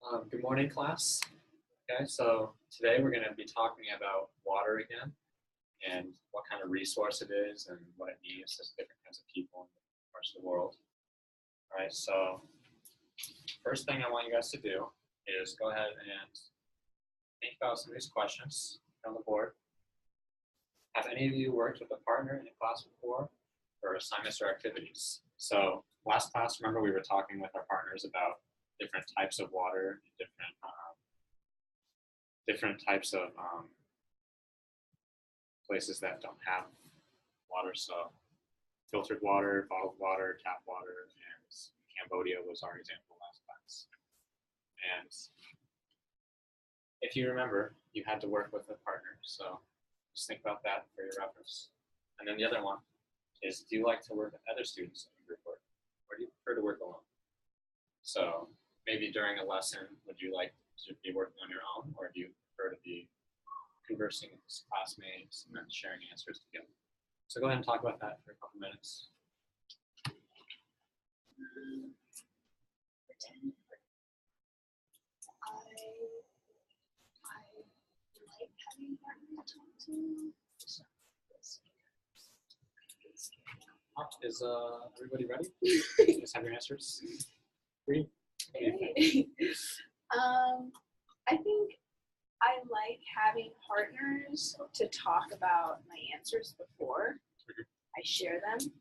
Good morning, class. Okay, so today we're going to be talking about water again and what kind of resource it is and what it needs to different kinds of people in different parts of the world. All right, so first thing I want you guys to do is go ahead and think about some of these questions on the board. Have any of you worked with a partner in a class before for assignments or activities? So last class, remember we were talking with our partners about different types of water, different types of places that don't have water. So filtered water, bottled water, tap water, and Cambodia was our example last class. And if you remember, you had to work with a partner. So just think about that for your reference. And then the other one is, do you like to work with other students in group work, or do you prefer to work alone? So maybe during a lesson, would you like to be working on your own, or do you prefer to be conversing with classmates and then sharing answers together? So go ahead and talk about that for a couple minutes. I like having a partner to talk to. Is everybody ready? Just have your answers. Three. I think I like having partners to talk about my answers before I share them.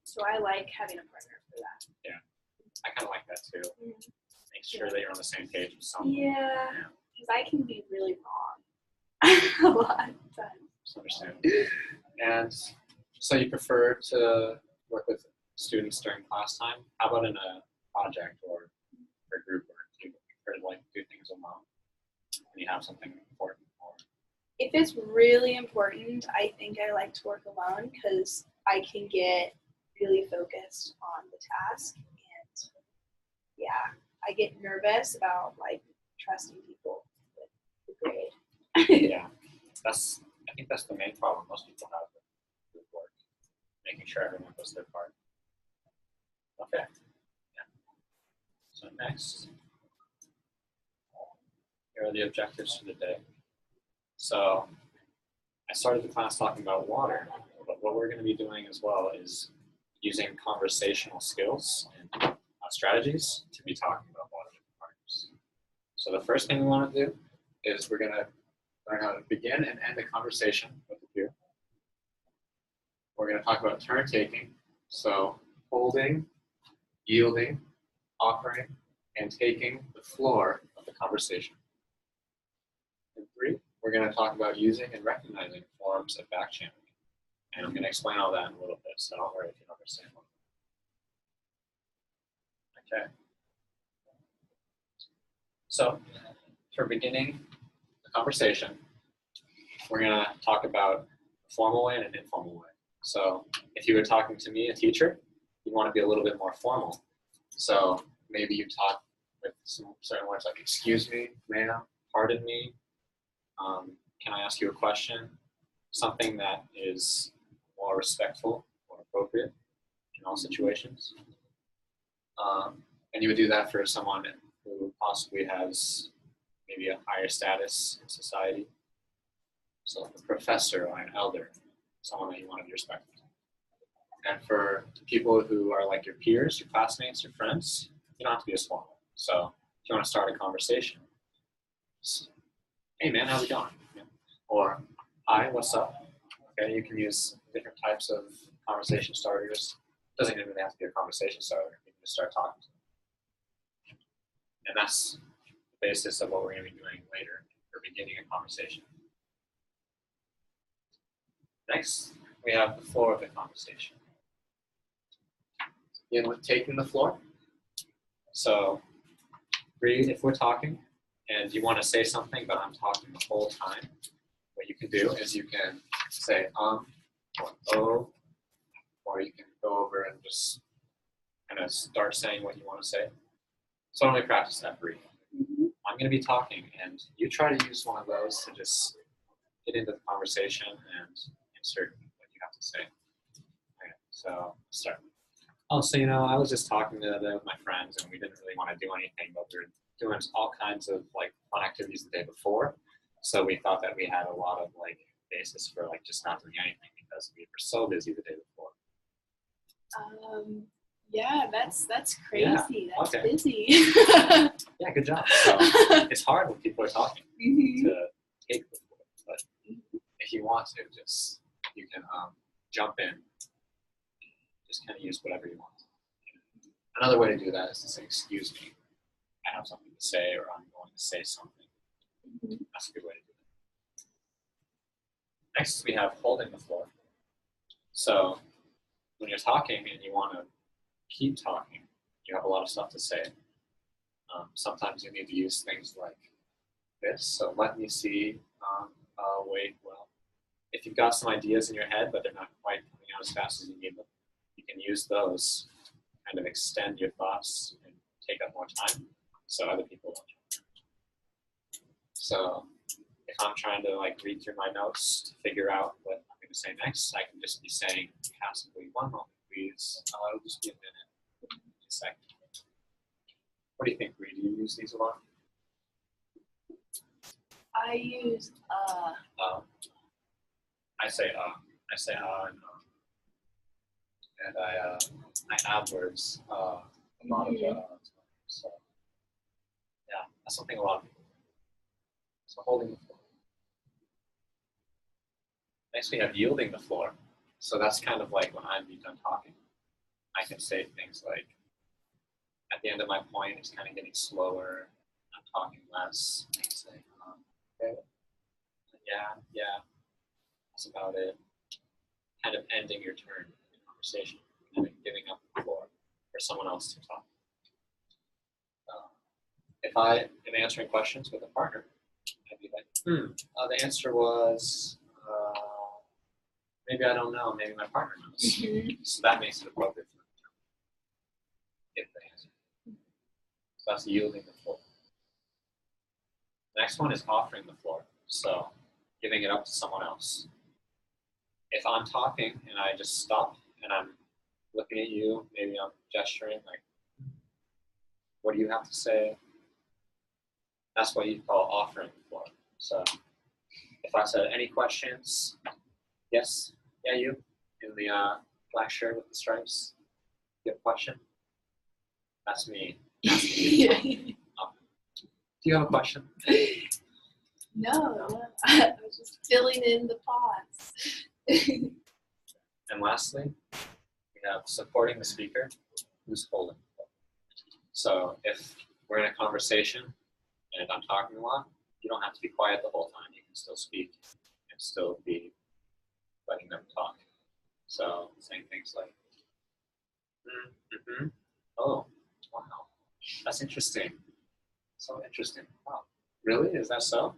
So I like having a partner for that. Yeah, I kind of like that too. Make sure that you're on the same page with someone. Yeah, because I can be really wrong a lot of times. Just understand. And so you prefer to work with students during class time? How about in a project or a group work? Do you prefer to do things alone when you have something important? Or? If it's really important, I think I like to work alone because I can get really focused on the task, and yeah, I get nervous about trusting people with the grade. Yeah, I think that's the main problem most people have with group work, making sure everyone does their part. Okay. Yeah. So next, here are the objectives for the day. So I started the class talking about water, but what we're going to be doing as well is using conversational skills and strategies to be talking about water with partners. So the first thing we want to do is we're going to learn how to begin and end a conversation with a peer. We're going to talk about turn taking, so holding, yielding, offering, and taking the floor of the conversation. And 3, we're going to talk about using and recognizing forms of back channeling. And I'm going to explain all that in a little bit, so don't worry if you don't understand one. Okay. So for beginning the conversation, we're going to talk about a formal way and an informal way. So if you were talking to me, a teacher, you want to be a little bit more formal. So maybe you talk with some certain words like, excuse me, ma'am, pardon me, can I ask you a question? Something that is more respectful or appropriate in all situations. And you would do that for someone who possibly has maybe a higher status in society. So like a professor or an elder, someone that you want to be respectful. And for people who are like your peers, your classmates, your friends, you don't have to be as formal. So if you want to start a conversation, hey man, how's it going? Yeah. Or hi, what's up? Okay, you can use different types of conversation starters. It doesn't even have to be a conversation starter. You can just start talking to them. And that's the basis of what we're going to be doing later for beginning a conversation. Next, we have the floor of the conversation. Begin with taking the floor. So, if we're talking and you want to say something, but I'm talking the whole time, what you can do is you can say or oh, or you can go over and just kind of start saying what you want to say. So only practice that for you. I'm going to be talking, and you try to use one of those to just get into the conversation and insert what you have to say. Okay, so start. Oh, so I was just talking the other day with my friends, and we didn't really want to do anything, but we were doing all kinds of like fun activities the day before. So we thought that we had a lot of like basis for like just not doing anything because we were so busy the day before. Yeah, that's crazy. Yeah, that's okay. busy. Yeah, good job. So it's hard when people are talking to take the floor, but if you want to, just you can jump in, just kind of use whatever you want. Another way to do that is to say, "Excuse me, I have something to say," or "I'm going to say something." That's a good way to do it. Next, we have holding the floor. So when you're talking and you want to keep talking, you have a lot of stuff to say. Sometimes you need to use things like this. So let me see. Wait. Well, if you've got some ideas in your head, but they're not quite coming out as fast as you need them, you can use those to kind of extend your thoughts and take up more time, so other people don't jump in. So if I'm trying to like read through my notes to figure out what I'm going to say next, I can just be saying passively, "One moment, please. It'll just be a minute, a second." What do you think, Bree? Do you use these a lot? I use I say and I add words a lot of times. So yeah, that's something a lot of people do. So holding the floor. Next we have yielding the floor. So that's kind of like when I'm done talking, I can say things like, at the end of my point, it's kind of getting slower. I'm talking less. I can say, okay, yeah, that's about it. Kind of ending your turn in the conversation, kind of giving up the floor for someone else to talk. If I am answering questions with a partner, I'd be like, the answer was, maybe I don't know, maybe my partner knows. So that makes it appropriate for them to give the answer. So that's yielding the floor. The next one is offering the floor. So giving it up to someone else. If I'm talking and I just stop and I'm looking at you, maybe I'm gesturing, like, what do you have to say? That's what you call offering the floor. So if I said, any questions? Yes? Yeah, you? In the black shirt with the stripes? You have a question? That's me. Do you have a question? No, I was just filling in the pause. And lastly, we have supporting the speaker who's holding the floor. So if we're in a conversation and if I'm talking a lot, you don't have to be quiet the whole time. You can still speak and still be letting them talk. So saying things like, oh, wow, that's interesting. So interesting. Wow, really? Is that so?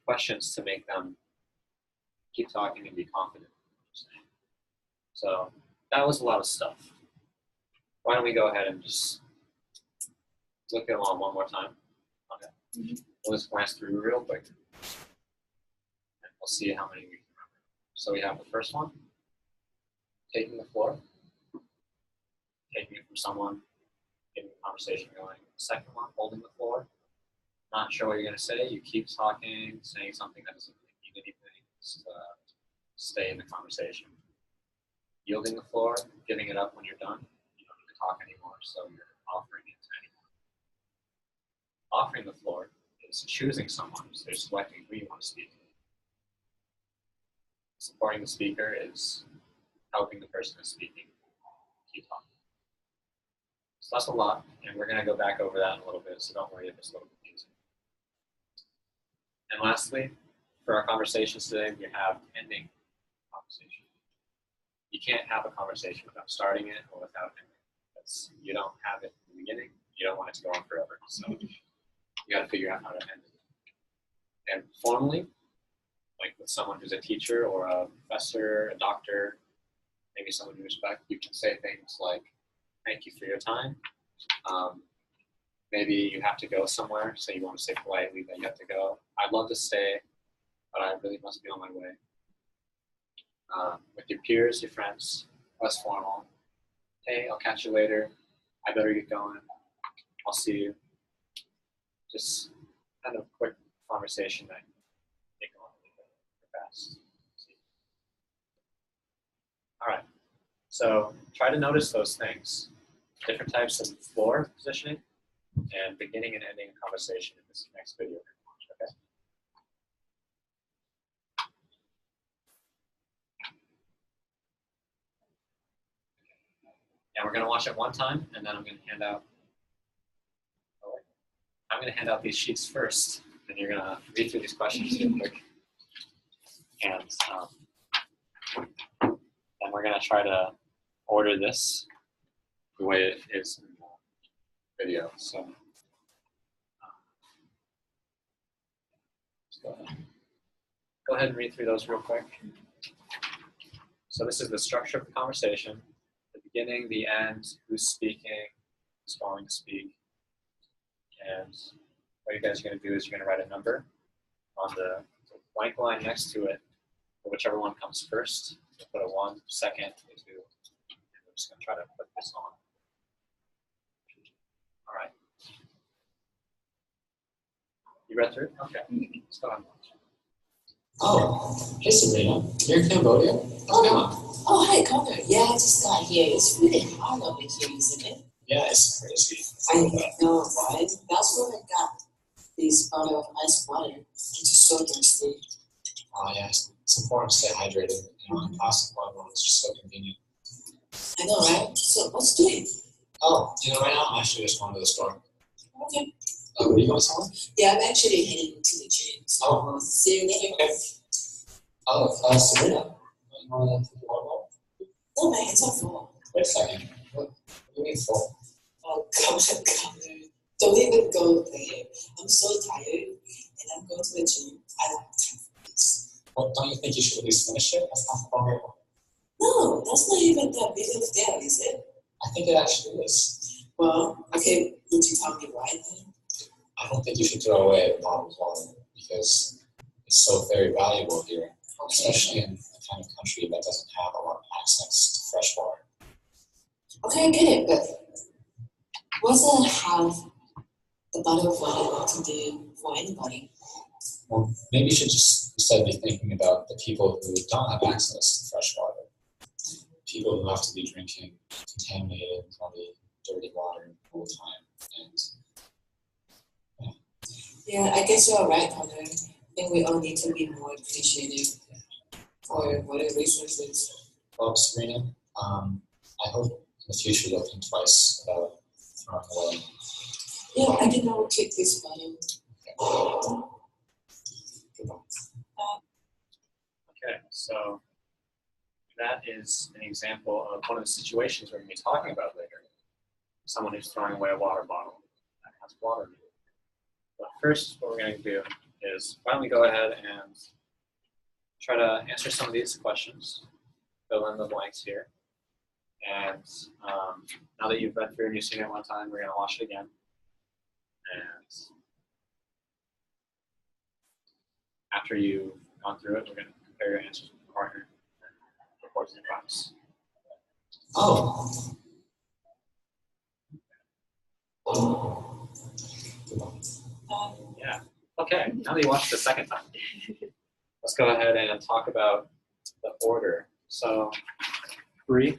Questions to make them keep talking and be confident. So that was a lot of stuff. Why don't we go ahead and just look at them all one more time? Okay. We'll just glance through real quick. And we'll see how many we can remember. So we have the first one, taking the floor, taking it from someone, getting the conversation going. Second one, holding the floor. Not sure what you're going to say. You keep talking, saying something that doesn't really mean anything. Just stay in the conversation. Yielding the floor, giving it up when you're done. You don't need to talk anymore, so you're offering it to anyone. Offering the floor is choosing someone, so you're selecting who you want to speak to. Supporting the speaker is helping the person who's speaking keep talking. So that's a lot, and we're going to go back over that in a little bit, so don't worry if it's a little confusing. And lastly, for our conversations today, we have ending conversation. You can't have a conversation without starting it or without ending it. Because you don't have it in the beginning, you don't want it to go on forever. So you got to figure out how to end it. And formally, like with someone who's a teacher or a professor, a doctor, maybe someone you respect, you can say things like, thank you for your time. Maybe you have to go somewhere, so you want to say politely that you have to go. I'd love to stay, but I really must be on my way. With your peers, your friends, less formal. Hey, I'll catch you later. I better get going. I'll see you. just kind of quick conversation that you can go on a little bit fast. All right. So try to notice those things. Different types of floor positioning and beginning and ending a conversation in this next video. Okay. Yeah, we're going to watch it one time, and then I'm going to hand out. I'm going to hand out these sheets first, and you're going to read through these questions real quick. And then we're going to try to order this the way it is in the video. So, go ahead and read through those real quick. So this is the structure of the conversation, the beginning, the end, who's speaking, who's going to speak. And what you guys are going to do is you're going to write a number on the blank line next to it, for whichever one comes first. So put a 1, second, a 2, and we're just going to try to put this on. All right. You read through it? Okay. Let's go on. Oh, hey Sabrina, you're in Cambodia? How's it going? Oh, hi, Connor. Yeah, I just got here. It's really hot over here, isn't it? Yeah, it's crazy. I know, right? That's where I got this bottle of ice water. I'm just so thirsty. Oh yeah, it's important to stay hydrated. You know, and plastic bottle is just so convenient. I know, right? So, what's doing? Oh, you know, right now I'm actually just going to the store. Okay. Were you going somewhere? Yeah, I'm actually heading to the gym. So, Oh. see you later. Okay. Oh, Sabrina, you want to take the water? No, my hands are full. Wait a second. What do you mean full? Oh, come on, Connor. Don't even go there. I'm so tired, and I'm going to the gym. I don't have time for this. Well, don't you think you should at least finish it? That's not the problem. No, that's not even that big of a deal, is it? I think it actually is. Well, okay, would you tell me why then? I don't think you should throw away a bottle of water because it's so very valuable here, especially in a kind of country that doesn't have a lot of access to fresh water. Okay, I get it, but what does it have the bottle of water to do for anybody? Well, maybe you should just instead be thinking about the people who don't have access to fresh water. People who have to be drinking contaminated, probably dirty water all the time. And Yeah, I guess you're right, Connor. I think we all need to be more appreciative for water resources. well, Serena, I hope in the future you'll think twice about throwing away. Yeah, I think I will keep this bottle. Goodbye. Okay, so that is an example of one of the situations we're going to be talking about later. Someone who's throwing away a water bottle that has water in it. But first, what we're going to do is finally go ahead and try to answer some of these questions, fill in the blanks here. And now that you've read through and you've seen it one time, we're going to watch it again. And after you've gone through it, we're going to compare your answers with your partner and report to the class. Oh. Yeah. Okay, now that you watched it the second time, let's go ahead and talk about the order. So, Bree,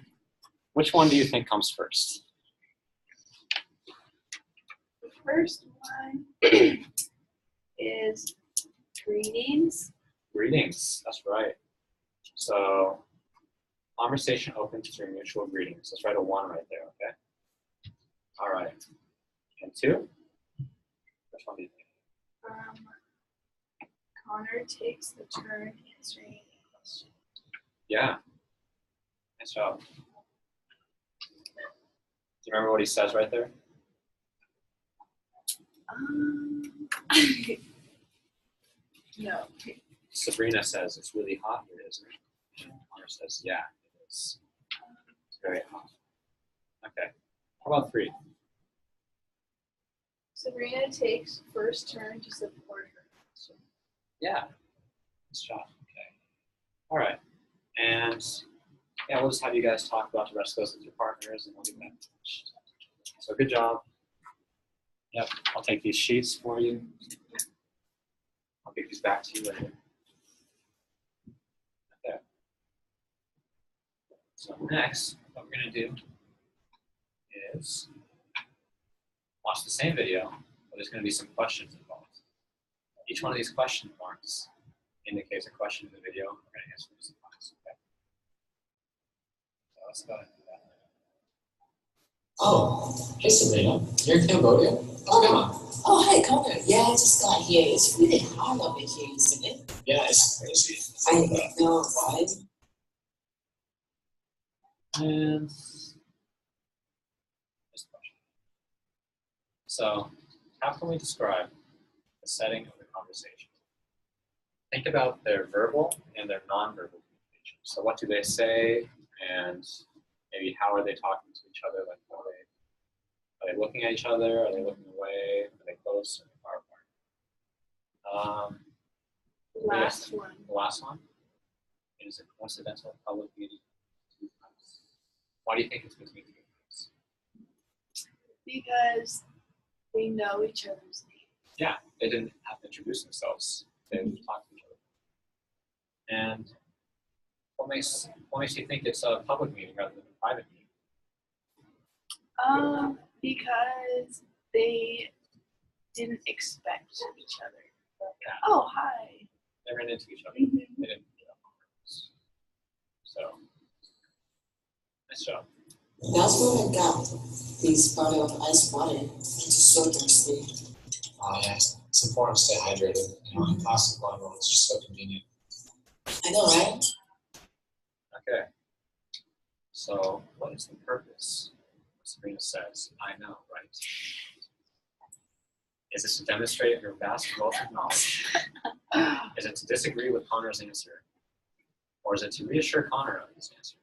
which one do you think comes first? The first one is greetings. Greetings, that's right. So, conversation opens through mutual greetings. Let's write a 1 right there, okay? All right. And 2? Which one do you think? Connor takes the turn answering a question. Yeah. Nice job. Do you remember what he says right there? No. Sabrina says, it's really hot here, isn't it? And Connor says, yeah, it is. It's very hot. Okay. How about 3? Sabrina takes first turn to support her question. Yeah. Nice job. Okay. All right. And yeah, we'll just have you guys talk about the rest of those with your partners and we'll get that finished. So good job. Yep, I'll take these sheets for you. I'll give these back to you later. Okay. So next, what we're going to do is watch the same video, but there's going to be some questions involved. Each one of these question marks indicates a question in the video. We're going to answer these marks. Okay. So let's go ahead and do that. Oh, hey Sabrina, you're in Cambodia? Oh, come on. Oh, hi, Connor. Yeah, I just got here. It's really hot over here, isn't it? Yeah, it's crazy. I know, right? And this question. So, how can we describe the setting of the conversation? Think about their verbal and their nonverbal communication. So, what do they say, and maybe how are they talking to each other? Like, are they looking at each other? Are they looking away? Are they close or far apart? Last one. The last one is a coincidental public meeting. Why do you think it's between two groups? Because they know each other's names. Yeah, they didn't have to introduce themselves. They talked to each other. And what makes you think it's a public meeting rather than a private meeting? Because they didn't expect each other. Yeah. Oh, hi. They ran into each other. Mhm. They didn't get on purpose. So, nice job. That's where I got this bottle of ice water. I'm just so thirsty. Oh, yeah, it's important to stay hydrated. You know, in plastic bottle, it's just so convenient. I know, right? Okay. So, what is the purpose? Sabrina says, I know, right? Is it to demonstrate your vast wealth of knowledge? Is it to disagree with Connor's answer? Or is it to reassure Connor of his answer?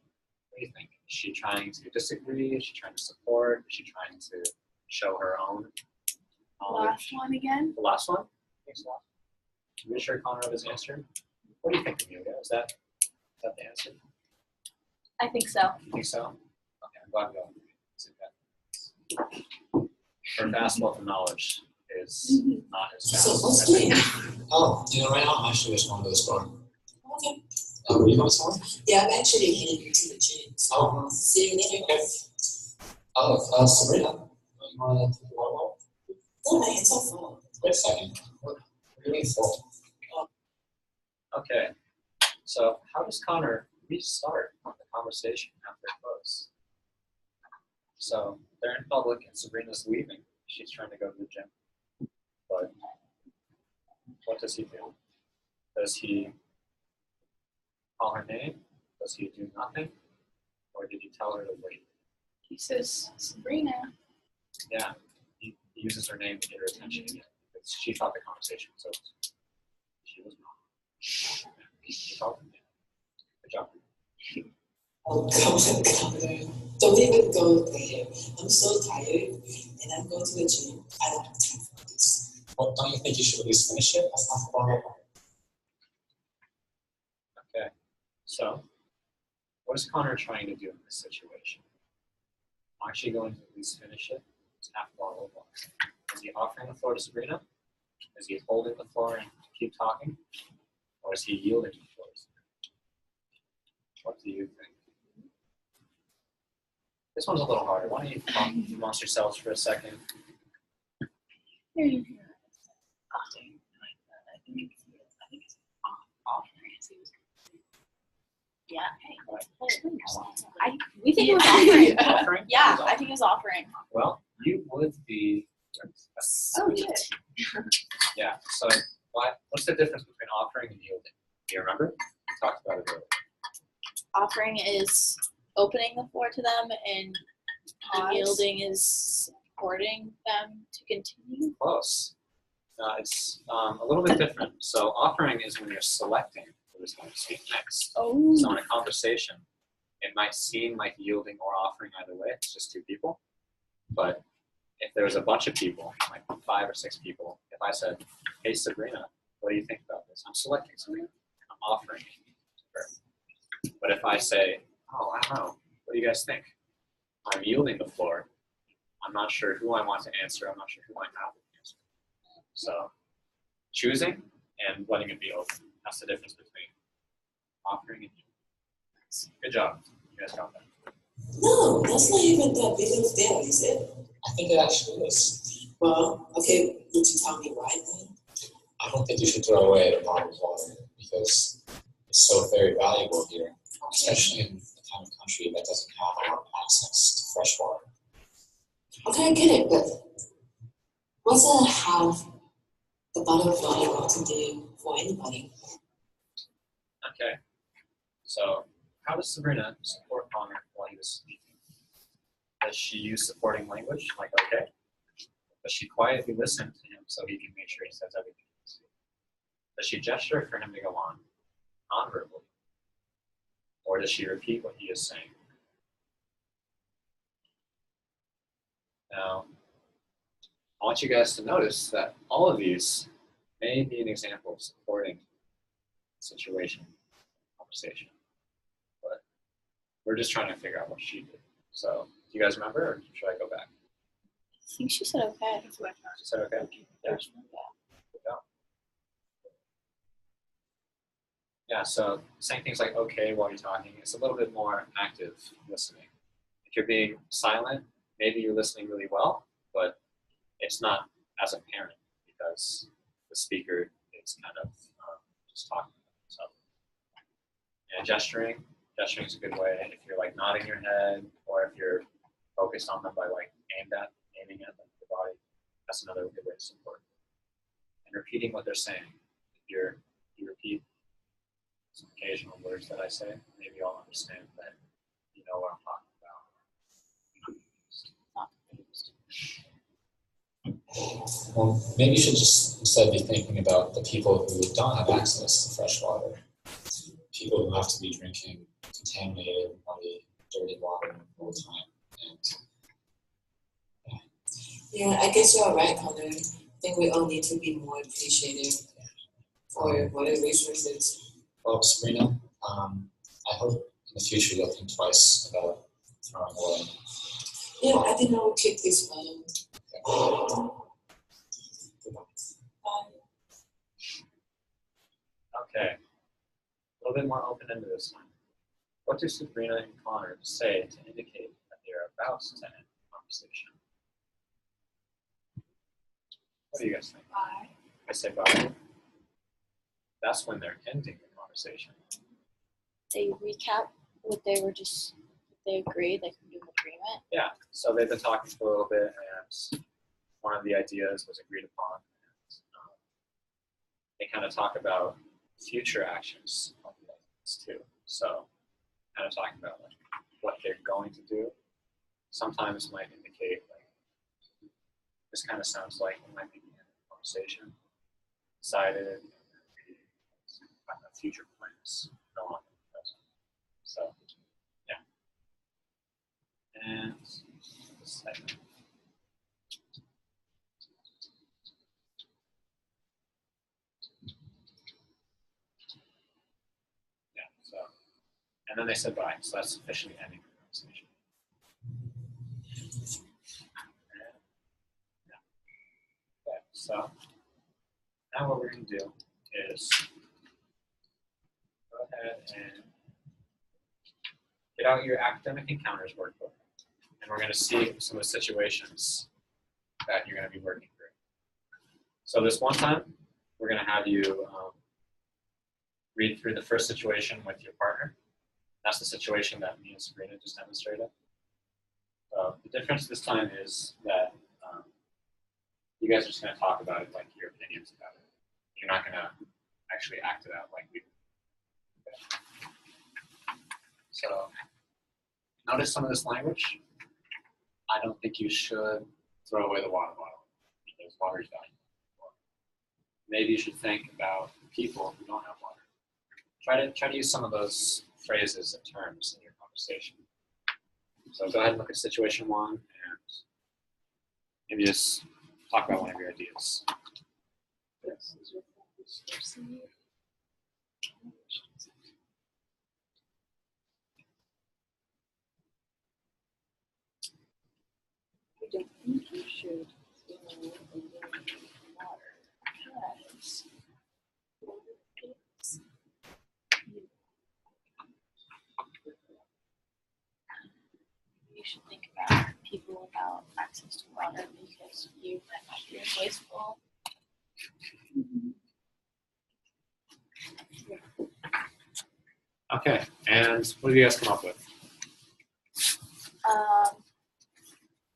What do you think? Is she trying to disagree? Is she trying to support? Is she trying to show her own knowledge? Last one again. The last one? Thanks a lot. To reassure Connor of his answer? What do you think, Amelia? Is that the answer? I think so. You think so? Okay, I'm glad we all agree. Her vast wealth of knowledge is not as So vast. what's as I doing? think. Oh, you know, right now I'm actually just going to the store. Okay. Were you going somewhere? Yeah, I'm actually heading to the gym. So Oh. see you later. Okay. Oh, Sabrina, you want to take a walk? No, my hands are full. Wait a second. What are you mean full? Okay, so how does Connor restart the conversation after it close? So they're in public and Sabrina's leaving. She's trying to go to the gym. But what does he do? Does he call her name? Does he do nothing? Or did he tell her to wait? He says, Sabrina. Yeah, he uses her name to get her attention again. Because she thought the conversation was over. She was wrong. He called her name. Good job. Oh, come on, Connor. Don't even go there. I'm so tired and I'm going to the gym. I don't have time for this. Well, don't you think you should at least finish it? That's not far. Okay, so what is Connor trying to do in this situation? Aren't she going to at least finish it? It's half a bottle of water. Is he offering the floor to Sabrina? Is he holding the floor and keep talking? Or is he yielding to the floor? What do you think? This one's a little harder. Why don't you talk amongst yourselves for a second? Here you go. I think it's offering. Yeah. Right. We think it was offering. Offering? Yeah, Is I think it was offering. Well, you would be. Oh, good. Yeah. So, what's the difference between offering and yielding? Do you remember? We talked about it earlier. Offering is opening the floor to them, and Pause. yielding is supporting them to continue. Close. It's a little bit different. So, offering is when you're selecting who's going to speak next. Oh. So, in a conversation, it might seem like yielding or offering either way. It's just two people. But if there was a bunch of people, like 5 or 6 people, if I said, "Hey Sabrina, what do you think about this?" I'm selecting Sabrina. I'm offering it to her. But if I say, "Oh, I don't know. What do you guys think?" I'm yielding the floor. I'm not sure who I want to answer. I'm not sure who I have to answer. So choosing and letting it be open. That's the difference between offering and giving. Good job. You guys got that. No, that's not even that big of a deal, is it? I think it actually is. Well, okay, would you tell me why then? I don't think you should throw away a bottle of water because it's so very valuable here, especially in a kind of country that doesn't have a lot of access to fresh water. Okay, I get it, but what does it have the bottle of water to do for anybody? Okay. So how does Sabrina support Connor while he was speaking? Does she use supporting language, like okay? Does she quietly listen to him so he can make sure he says everything he needs to? Does she gesture for him to go on, non-verbally? Or does she repeat what he is saying? Now, I want you guys to notice that all of these may be an example of supporting situation, conversation. But we're just trying to figure out what she did. So, do you guys remember, or should I go back? I think she said okay. She said okay? Yeah. Good job. Yeah, so saying things like okay while you're talking, it's a little bit more active listening. If you're being silent, maybe you're listening really well, but it's not as apparent because the speaker is kind of just talking. So, and gesturing is a good way. If you're like nodding your head, or if you're focused on them by like aiming at them with your body, that's another good way to support. And repeating what they're saying. If you repeat some occasional words that I say, maybe you'll understand that you know what I'm talking about. Well, maybe you should just instead be thinking about the people who don't have access to fresh water. People who have to be drinking contaminated, muddy, dirty water all the time. And Yeah, I guess you're right, Connor. I think we all need to be more appreciative for water resources. well, Sabrina, I hope in the future you'll think twice about throwing away. Yeah, I think I will keep this one. Okay, a little bit more open into this one. What do Sabrina and Connor say to indicate that they're about to end the conversation? What do you guys think? Bye. I say bye. That's when they're ending the conversation. They recap what they were just, they agreed, like new agreement. Yeah, so they've been talking for a little bit, and one of the ideas was agreed upon. And, they kind of talk about future actions of the ideas too. So, kind of talking about like what they're going to do. Sometimes might indicate like this kind of sounds like it might be the end of the conversation. Decided, future plans go on in the present. So, yeah. And the second. Yeah, so, and then they said bye, so that's officially ending the conversation. And, yeah. Okay, so now what we're going to do is go ahead and get out your academic encounters workbook, and we're going to see some of the situations that you're going to be working through. So this one time, we're going to have you read through the first situation with your partner. That's the situation that me and Sabrina just demonstrated. So the difference this time is that you guys are just going to talk about it, like your opinions about it. You're not going to actually act it out like we do. Okay. So notice some of this language. I don't think you should throw away the water bottle because water is valuable. Maybe you should think about people who don't have water. Try to use some of those phrases and terms in your conversation. So go ahead and look at situation one and maybe just talk about one of your ideas. This is your focus person. don't think you should throw away water because it's, you should think about people without access to water because you might not be wasteful. Okay, and what have you guys come up with?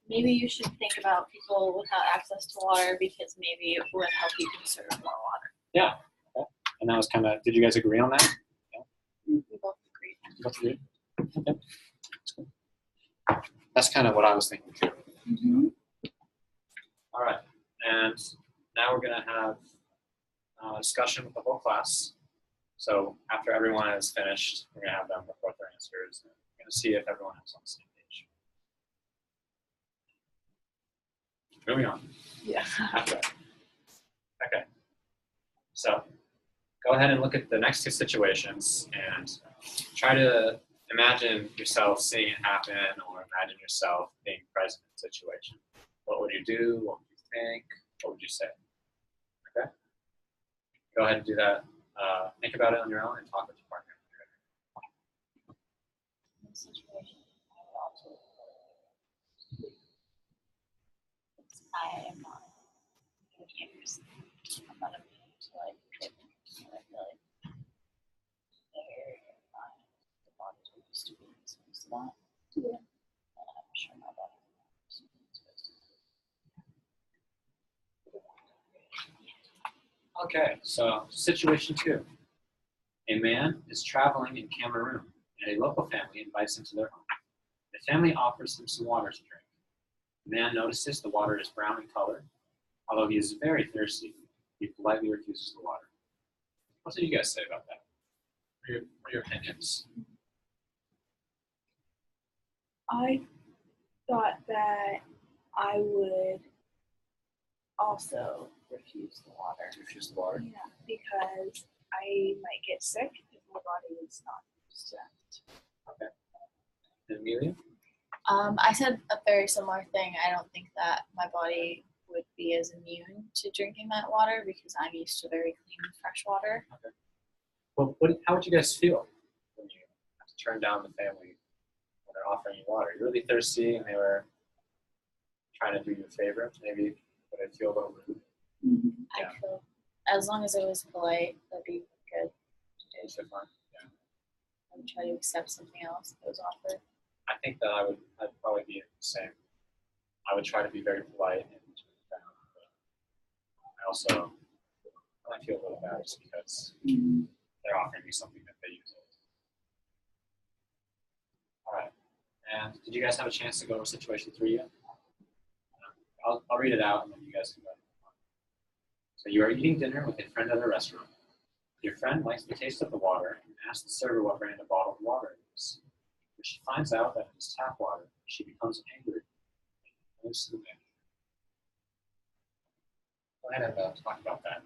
Maybe you should think about people without access to water because maybe it would help you conserve more water. And that was kind of, did you guys agree on that? We both agree. You both agreed? Okay. That's good. That's kind of what I was thinking too. Mm-hmm. All right, and now we're going to have a discussion with the whole class. So after everyone is finished, we're going to have them report their answers. And we're going to see if everyone is on the same page. Moving on. Yeah. Okay. So go ahead and look at the next two situations and try to imagine yourself seeing it happen or imagine yourself being present in the situation. What would you do? What would you think? What would you say? Okay? Go ahead and do that. Think about it on your own and talk with your partner. In this situation, I would also I am not a gamers. I'm not immune to like tripping. So I feel like they're not the bodies are used to being exposed to that. Yeah. And I'm sure my body is exposed to that. Okay, so situation 2. A man is traveling in Cameroon and a local family invites him to their home. The family offers him some water to drink. The man notices the water is brown in color. Although he is very thirsty, he politely refuses the water. What do you guys say about that? What are your opinions? I thought that I would also refuse the water. Refuse the water? Yeah, because I might get sick if my body is not used to that. And Amelia? I said a very similar thing. I don't think that my body would be as immune to drinking that water because I'm used to very clean, fresh water. Well, how would you guys feel when you have to turn down the family when they're offering you water? You're really thirsty and they were trying to do you a favor. Maybe would it feel a little rude? Yeah. I feel, as long as it was polite, that'd be good to do. So fine. Yeah. I would try to accept something else that was offered. I think that I'd probably be the same. I would try to be very polite and I also might feel a little bad just because they're offering me something that they use. All right. And did you guys have a chance to go over situation 3 yet? I'll read it out and then you guys can go. So you are eating dinner with a friend at a restaurant. Your friend likes the taste of the water and asks the server what brand of bottled water it is. When she finds out that it is tap water, she becomes angry and moves to the manager. Go ahead and talk about that.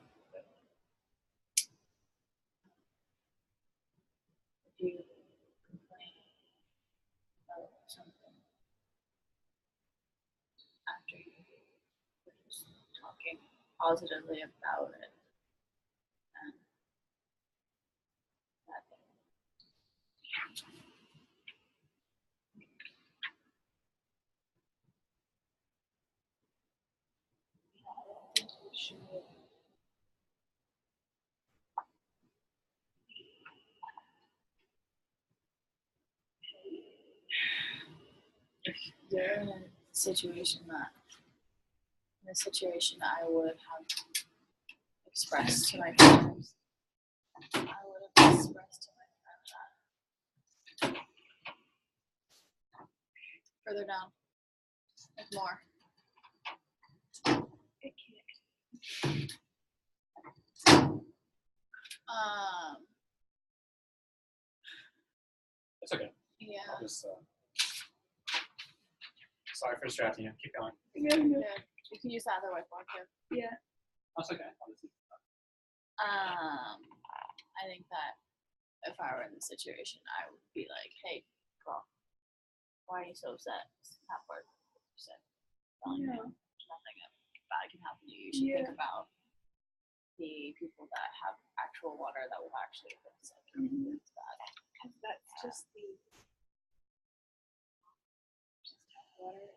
If you complain about something after you were just talking positively about it, and that I think you should you're in a situation I would have expressed to my friends. I would have expressed to my friend that further down, like more. I can't. It's okay. Yeah. I'll just, sorry for distracting you. Keep going. Yeah. You can use the other whiteboard too. Yeah. That's okay. I'll just- I think that if I were in the situation, I would be like, "Hey, girl, why are you so upset? It's not work." telling you Yeah. there's nothing bad can happen to you. You should think Yeah. about the people that have actual water that will actually fix it. Mhm. It's bad. Because that's just the water.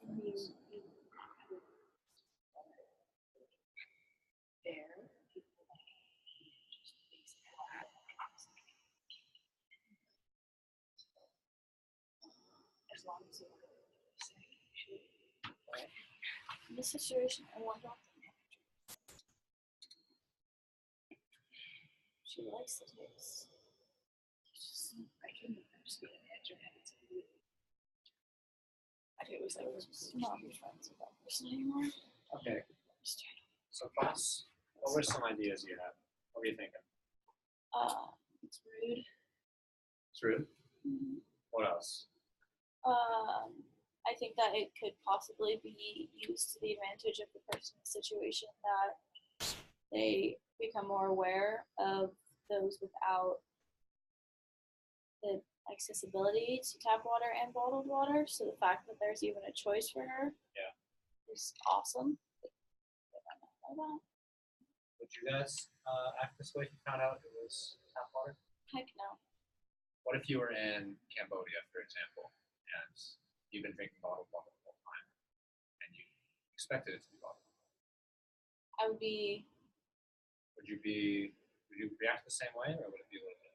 And you there, people like just basic water. As long as you say you should. In this situation, I want off the manager. She likes the taste. I couldn't just be a manager and it's It was like, let's not be friends with that person anymore. Okay, Just, so class, what were some ideas you had? What were you thinking? it's rude. It's rude. Mm-hmm. What else? I think that it could possibly be used to the advantage of the person's situation, that they become more aware of those without the accessibility to tap water and bottled water. So the fact that there's even a choice for her is awesome. Would you guys act this way if you found out it was tap water? Heck no. What if you were in Cambodia, for example, and you've been drinking bottled water the whole time, and you expected it to be bottled water? I would be Would you react the same way, or would it be a little bit?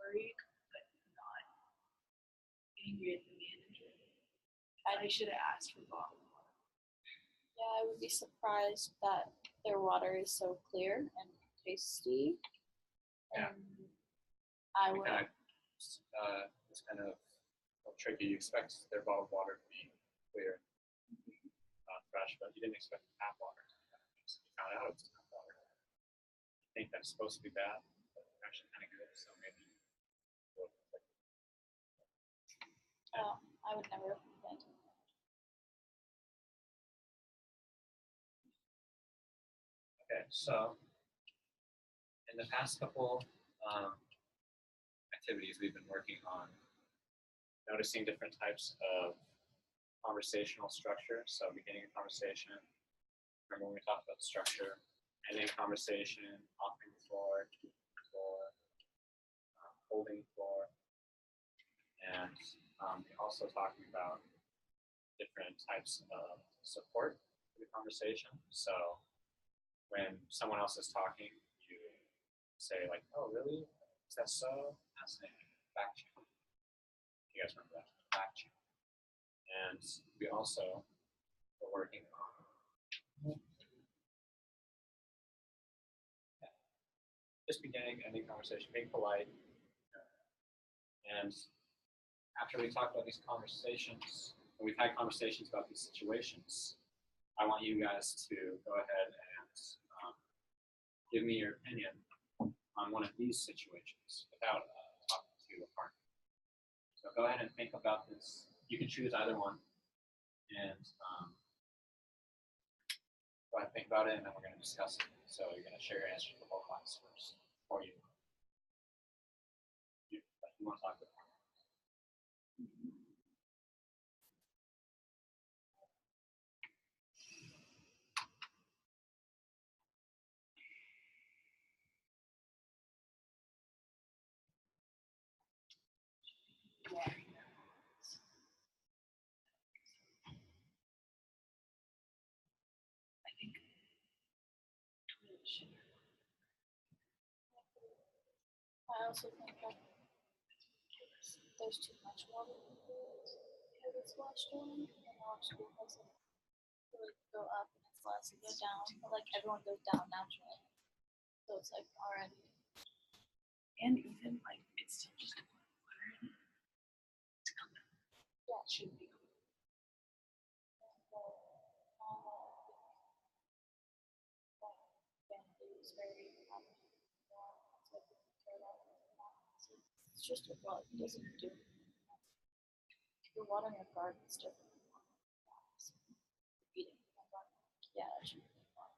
worried, but not angry at the manager. I should have asked for bottled water. Yeah, I would be surprised that their water is so clear and tasty. Yeah. And I would. It's kind of tricky. You expect their bottled water to be clear, fresh, but you didn't expect tap water to be that. So you found out it was tap water. You think that's supposed to be bad, but it's actually kind of good. So maybe. I would never complain. Okay, so in the past couple activities, we've been working on noticing different types of conversational structure. So beginning a conversation, remember when we talked about the structure, ending a conversation, offering the floor, keeping the floor, holding the floor, and we're also talking about different types of support for the conversation. So when someone else is talking, you say like, "Oh, really? Is that so?" Fascinating. Fact check. You guys remember that? Fact check. And we also were working on just beginning, ending conversation, being polite. And after we talk about these conversations, and we've had conversations about these situations, I want you guys to go ahead and give me your opinion on one of these situations without talking to a partner. So go ahead and think about this. You can choose either one, and go ahead and think about it, and then we're going to discuss it. So you're going to share your answers with the whole class first, or you want to talk to the partner. I think toilet should. I also think that there's too much water because it's washed on, and our school doesn't really go up and it's less to go down. But like everyone goes down naturally, so it's like already. And even like it's still just water in it. It's clean. Yeah. It shouldn't be clean. It's just a well, it doesn't do. If you're watering a garden, it's different than watering grass. Feeding a garden, yeah, that should be fine.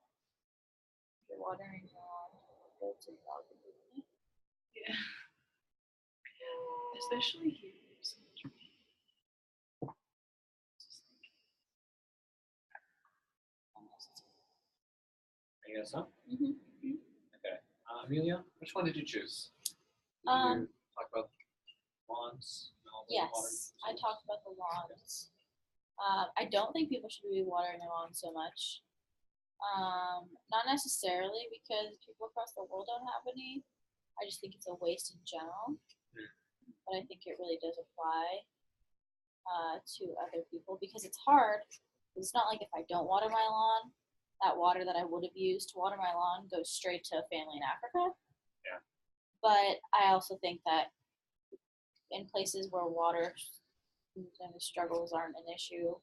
If you're watering your lawn, go to the dog and do it. especially here. there's so much rain. You guys know? Mhm. Okay. Amelia, which one did you choose? Did Um, you talk about lawns? And all the water? Yes, I talked about the lawns. I don't think people should be watering their lawns so much. Not necessarily because people across the world don't have any. I just think it's a waste in general. But I think it really does apply to other people because it's hard. It's not like if I don't water my lawn, that water that I would have used to water my lawn goes straight to a family in Africa. Yeah. But I also think that in places where water and the struggles aren't an issue,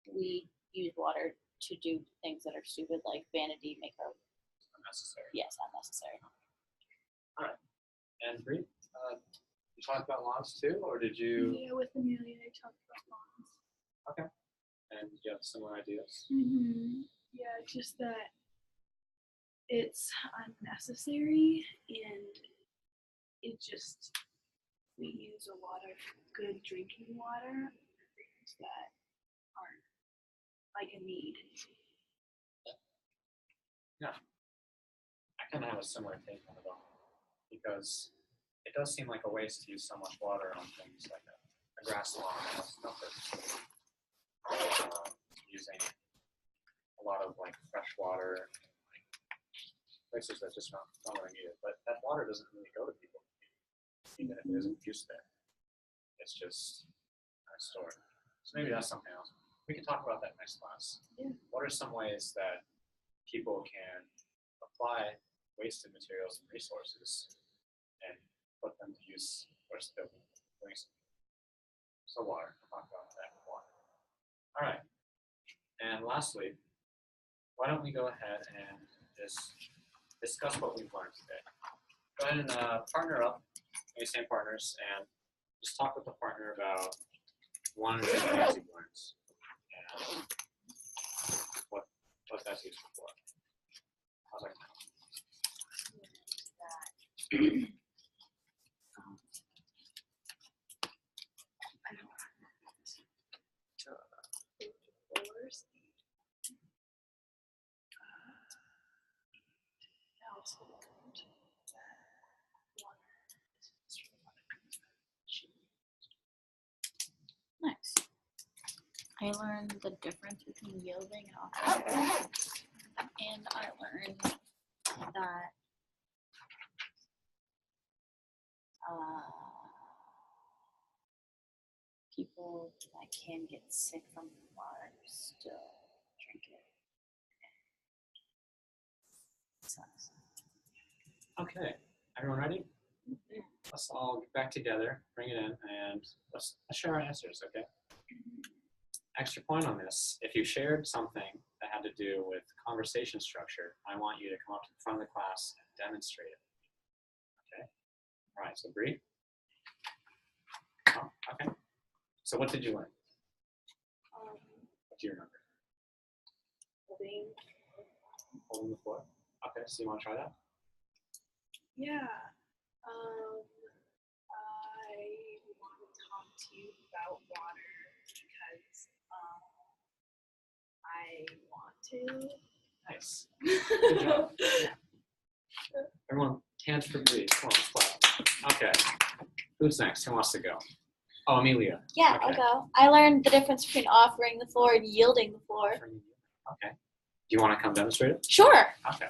we use water to do things that are stupid, like vanity, make our Unnecessary. unnecessary. And Bree, you talked about lawns too, or did you? Yeah, with Amelia, I talked about lawns. And you have similar ideas? Yeah, just that it's unnecessary and it just, we use a lot of good drinking water for things that aren't like a need. I kind of have a similar take on it all because it does seem like a waste to use so much water on things like a grass lawn. That's nothing. Using a lot of like fresh water, like places that just don't really need it. But that water doesn't really go to people, even if it isn't used there. It's just stored. So maybe that's something else. We can talk about that next class. Yeah. What are some ways that people can apply wasted materials and resources and put them to use or still waste? So water. We'll talk about that water. All right. And lastly, why don't we go ahead and just discuss what we've learned today. Go ahead and partner up, maybe same partners, and just talk with the partner about one or two things you've learned and what that's useful for. How's that? Floors. I also learned that water is Nice. I learned the difference between yielding and offering, and I learned that people that can get sick from water still drink it. Sucks. Okay, everyone ready? Let's all get back together, bring it in, and let's share our answers, okay? Extra point on this, if you shared something that had to do with conversation structure, I want you to come up to the front of the class and demonstrate it. Okay? All right, so Bree? Oh, okay. So what did you learn? What do you remember? Holding the floor? Okay, so you want to try that? Yeah. I want to talk to you about water because I want to. Nice. Good job. Everyone, hands for Bree. Come on, let's clap. Okay. Who's next? Who wants to go? Oh, Amelia. Yeah, Okay. I'll go. I learned the difference between offering the floor and yielding the floor. Okay. Do you want to come demonstrate it? Sure. Okay.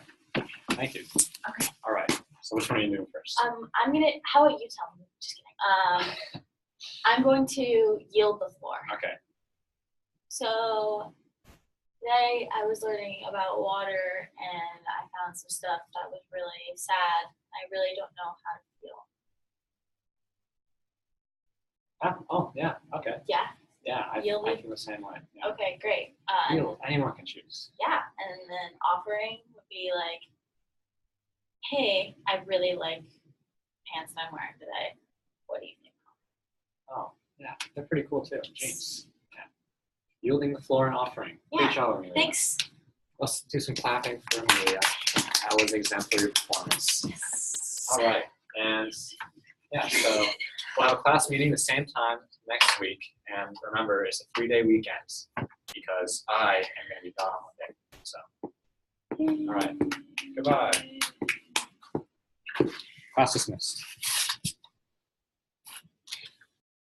Thank you. Okay. All right. So which one are you doing first? I'm gonna. How about you tell me? Just kidding. I'm going to yield the floor. Okay. So today I was learning about water, and I found some stuff that was really sad. I really don't know how to feel. Oh, yeah. Okay. Yeah. Yeah, I Yielding? feel the same way. Yeah. Okay. Great. Yield. Anyone can choose. Yeah, and then offering would be like, hey, I really like pants that I'm wearing today. What do you think? Oh, yeah. They're pretty cool too. Jeans. Yeah. Yielding the floor and offering. Yeah. Great job, Amelia. Thanks. Let's do some clapping for Amelia. That was exemplary performance. Yes. All right. And Yeah, so we'll have a class meeting the same time next week. And remember, it's a 3-day weekend because I am going to be gone on Monday. So, all right. Goodbye. Class dismissed.